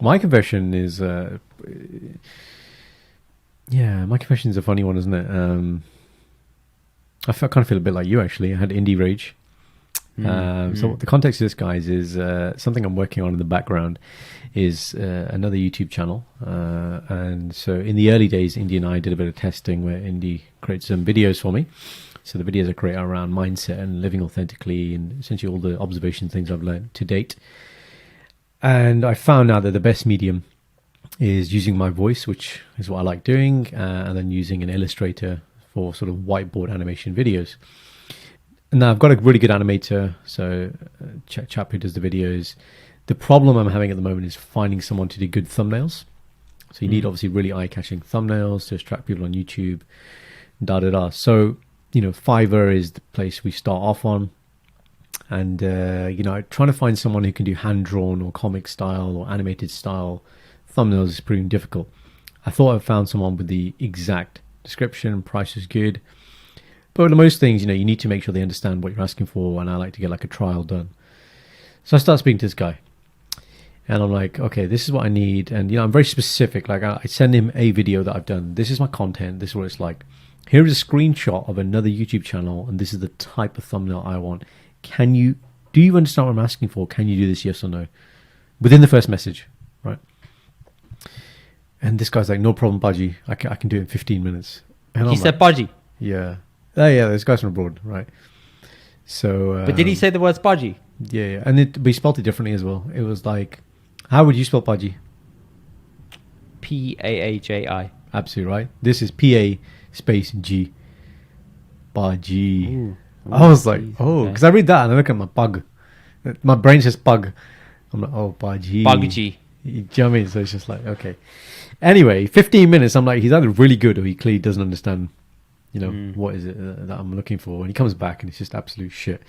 My confession is, my confession is a funny one, isn't it? Kind of feel a bit like you, actually. I had Indy rage. So the context of this, guys, is something I'm working on in the background is another YouTube channel. And so in the early days, Indy and I did a bit of testing where Indy created some videos for me. So the videos I create are around mindset and living authentically and essentially all the observation things I've learned to date. And I found out that the best medium is using my voice, which is what I like doing, and then using an illustrator for sort of whiteboard animation videos. And now I've got a really good animator, so chap who does the videos. The problem I'm having at the moment is finding someone to do good thumbnails. So you need obviously really eye-catching thumbnails to attract people on YouTube, So, Fiverr is the place we start off on. And, trying to find someone who can do hand-drawn or comic style or animated style thumbnails is proving difficult. I thought I found someone with the exact description, price was good. But with most things, you need to make sure they understand what you're asking for, and I like to get like a trial done. So I start speaking to this guy. And I'm like, okay, this is what I need. And, I'm very specific. Like I send him a video that I've done. This is my content. This is what it's like. Here is a screenshot of another YouTube channel, and this is the type of thumbnail I want. Do you understand what I'm asking for? Can you do this, yes or no? Within the first message, right? And this guy's like, no problem, Baji. I can do it in 15 minutes. And he said Baji? Yeah. Yeah, this guy's from abroad, right? So... but did he say the words Baji? Yeah. And but he spelled it differently as well. It was like, how would you spell Baji? P-A-A-J-I. Absolutely right. This is P-A space G. Baji. Ooh, I was like, because okay. I read that and I look at my pug. My brain says pug. I'm like, oh, Baji. Baji. You know what I mean? So it's just like, okay. Anyway, 15 minutes, I'm like, he's either really good or he clearly doesn't understand, what is it that I'm looking for. And he comes back and it's just absolute shit.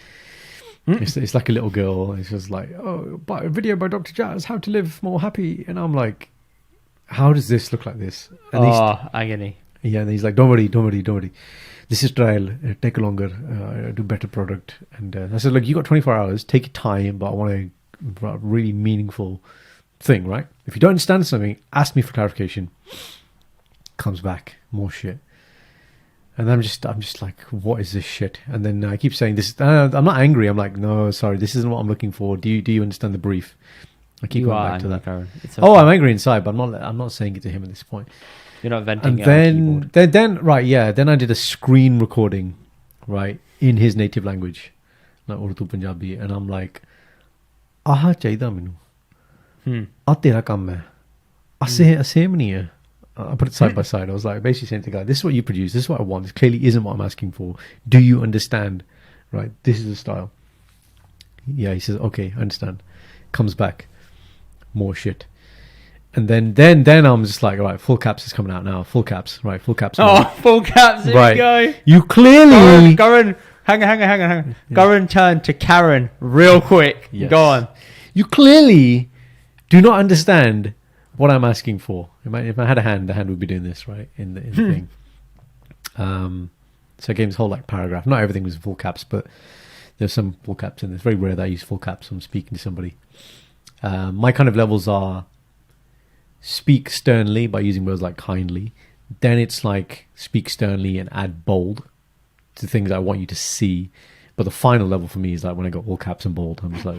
It's like a little girl. It's just like, a video by Dr. Jazz, how to live more happy. And I'm like, how does this look like this? And agony. Yeah, and he's like, don't worry. This is trial. Take longer. Do better product. And I said, look, you got 24 hours. Take your time, but I want a really meaningful thing, right? If you don't understand something, ask me for clarification. Comes back, more shit. And I'm just like, what is this shit? And then I keep saying this. I'm not angry. I'm like, no, sorry, this isn't what I'm looking for. Do you understand the brief? I keep going back to that. Okay. I'm angry inside, but I'm not saying it to him at this point. You're not venting. And then I did a screen recording, right, in his native language, like Urdu Punjabi, and I'm like, aha chaida minu, ah tera kam hai, same nahi hai. I put it side by side. I was like, basically saying to the guy, this is what you produce, this is what I want, this clearly isn't what I'm asking for. Do you understand? Right, this is the style. Yeah, he says, okay, I understand. Comes back, more shit. And then I'm just like, all right, full caps is coming out now. Full caps, right? Full caps. Full caps. Here right. we go. You clearly... Goran, hang on. Yeah. Goran turned to Karen real quick. Yes. Go on. You clearly do not understand what I'm asking for. If I had a hand, the hand would be doing this, right? In the thing. So I gave this whole paragraph. Not everything was full caps, but there's some full caps in there. It's very rare that I use full caps when I'm speaking to somebody. My kind of levels are... speak sternly by using words like kindly. Then it's like speak sternly and add bold to things I want you to see. But the final level for me is like when I got all caps and bold. I'm just like,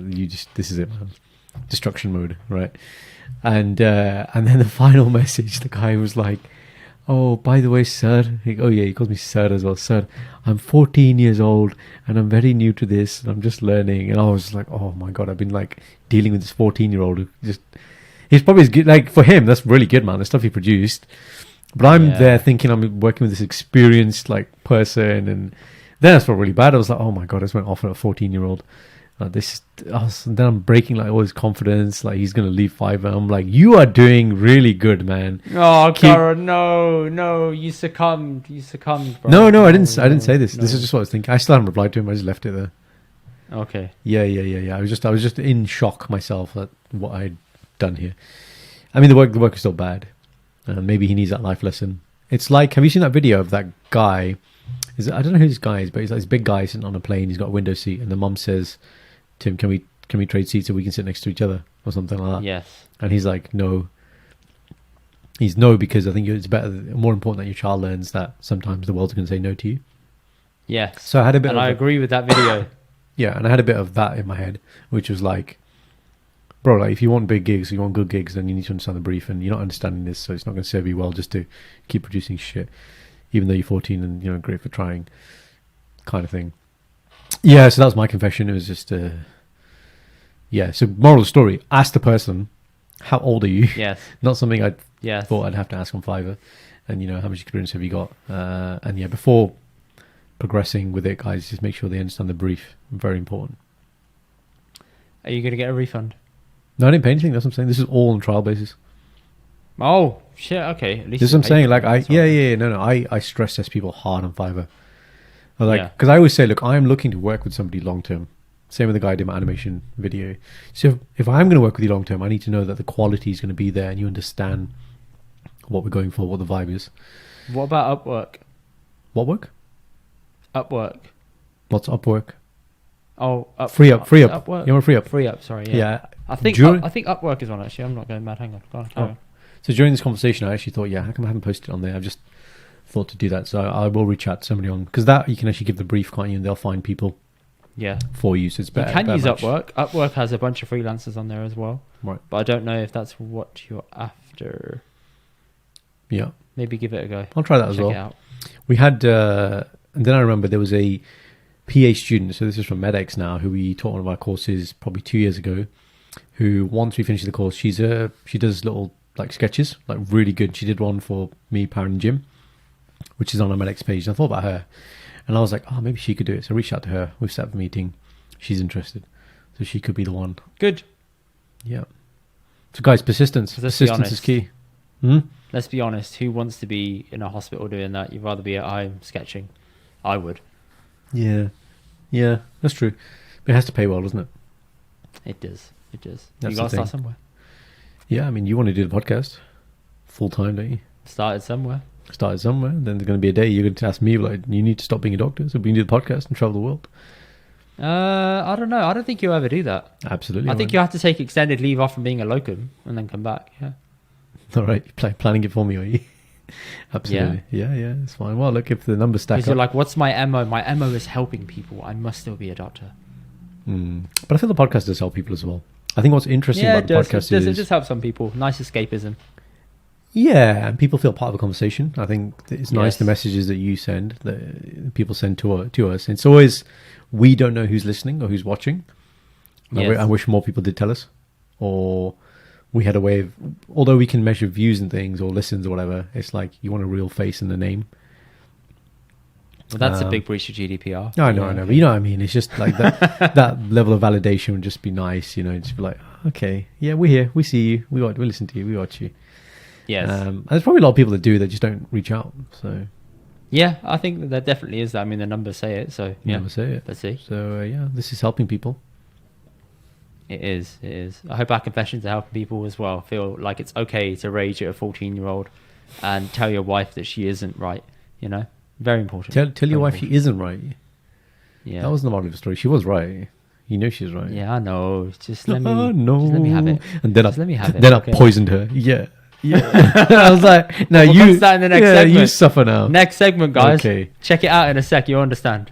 this is it, man. Destruction mode, right? And then the final message, the guy was like, oh, by the way, sir. He calls me sir as well. Sir, I'm 14 years old and I'm very new to this and I'm just learning. And I was like, oh my God, I've been dealing with this 14-year-old who just... He's probably as good, for him, that's really good, man, the stuff he produced. But I'm there thinking I'm working with this experienced, person, and then I felt really bad. I was like, oh my God, I just went off on a 14-year-old. Then I'm breaking, all his confidence, he's going to leave Fiverr. I'm like, you are doing really good, man. Oh, Cara, no, you succumbed, bro. No, I didn't say this. No. This is just what I was thinking. I still haven't replied to him, I just left it there. Okay. Yeah. I was just in shock myself at what I'd done here. I mean, the work is still bad. Maybe he needs that life lesson. It's like, have you seen that video of that guy? I don't know who this guy is, but he's like this big guy sitting on a plane. He's got a window seat, and the mum says to him, "Can we trade seats so we can sit next to each other?" or something like that. Yes. And he's like, no. He's no, because I think it's more important that your child learns that sometimes the world's going to say no to you. Yes. So I had a bit and I agree with that video. Yeah, and I had a bit of that in my head, which was like, bro, like if you want big gigs, you want good gigs, then you need to understand the brief, and you're not understanding this, so it's not going to serve you well just to keep producing shit, even though you're 14 and, you know, great for trying, kind of thing. Yeah, so that was my confession. It was just, yeah. So moral of the story: ask the person, how old are you? Yes. Not something I Yes. thought I'd have to ask on Fiverr, and, you know, how much experience have you got? And yeah, before progressing with it, guys, just make sure they understand the brief. Very important. Are you going to get a refund? No, I didn't pay anything. That's what I'm saying. This is all on trial basis. Oh, shit. Okay. At least This is you what I'm paid saying. for Like, it, I, that's yeah, all. yeah, yeah. No. I stress test people hard on Fiverr. I like, Yeah. because I always say, look, I'm looking to work with somebody long term. Same with the guy who did my animation video. So if I'm going to work with you long term, I need to know that the quality is going to be there and you understand what we're going for, what the vibe is. What about Upwork? What work? Upwork. What's Upwork? Oh, Free up. Upwork. You want free up? Free up. Sorry. Yeah. Yeah. I think During- I think Upwork is one actually. I'm not going mad. Hang on. Go on. Oh. So during this conversation, I actually thought, yeah, how come I haven't posted it on there? I've just thought to do that. So I will reach out to somebody on, because that you can actually give the brief, can't you? And they'll find people Yeah. for you. So it's better. You can better use match. Upwork. Upwork has a bunch of freelancers on there as well. Right. But I don't know if that's what you're after. Yeah. Maybe give it a go. I'll try that as Check well. it out. We had, and then I remember there was a PA student, so this is from MedX now, who we taught one of our courses probably 2 years ago, who once we finished the course, she does little like sketches, like really good. She did one for me, Parent and Jim, which is on our MedX page. And I thought about her, and I was like, oh, maybe she could do it. So I reached out to her. We've set up a meeting. She's interested, so she could be the one. Good. Yeah. So guys, persistence. Let's be Persistence is honest. key. Hmm? Let's be honest. Who wants to be in a hospital doing that? You'd rather be at home sketching. I would. Yeah. Yeah, that's true. But it has to pay well, doesn't it? It does. It does. That's You the got to start thing. somewhere. Yeah, I mean, you want to do the podcast full time, don't you? Started somewhere. Started somewhere. Then there's going to be a day you're going to ask me, like, you need to stop being a doctor so we can do the podcast and travel the world. I don't know. I don't think you'll ever do that. Absolutely. I think you have to take extended leave off from being a locum and then come back. Yeah. All right, planning it for me, are you? Absolutely. Yeah, it's fine. Well, look, if the numbers stack Because up. you're like, what's my MO? My MO is helping people. I must still be a doctor. But I feel the podcast does help people as well. I think what's interesting Yeah, about it the does. podcast It is... just helps some people. Nice escapism. Yeah, and people feel part of the conversation. I think that it's nice Yes. the messages that you send, that people send to us. It's always, we don't know who's listening or who's watching. Yes. I wish more people did tell us. Or we had a way of, although we can measure views and things or listens or whatever, it's like you want a real face and a name. Well, that's a big breach of GDPR. I know. But you know what I mean? It's just like that, that level of validation would just be nice, you know, just be like, okay, yeah, we're here. We see you. We listen to you. We watch you. Yes. And there's probably a lot of people that do that just don't reach out. So Yeah, I think that there definitely is that. I mean, the numbers say it. So, yeah. never say it. Let's see. So yeah, this is helping people. It is. It is. I hope our confessions are helping people as well. Feel like it's okay to rage at a 14-year-old and tell your wife that she isn't right. You know? Very important. Tell your Very wife she important. isn't right. Yeah. That wasn't the moral of the story. She was right. You know she's right. Yeah, I know. Just let me. Oh, no. Just let me have it. And then Just let me have it. Then okay? I poisoned her. Yeah. Yeah. I was like, no, We'll you. fix that in the next yeah, segment. you suffer now. Next segment, guys. Okay. Check it out in a sec. You'll understand.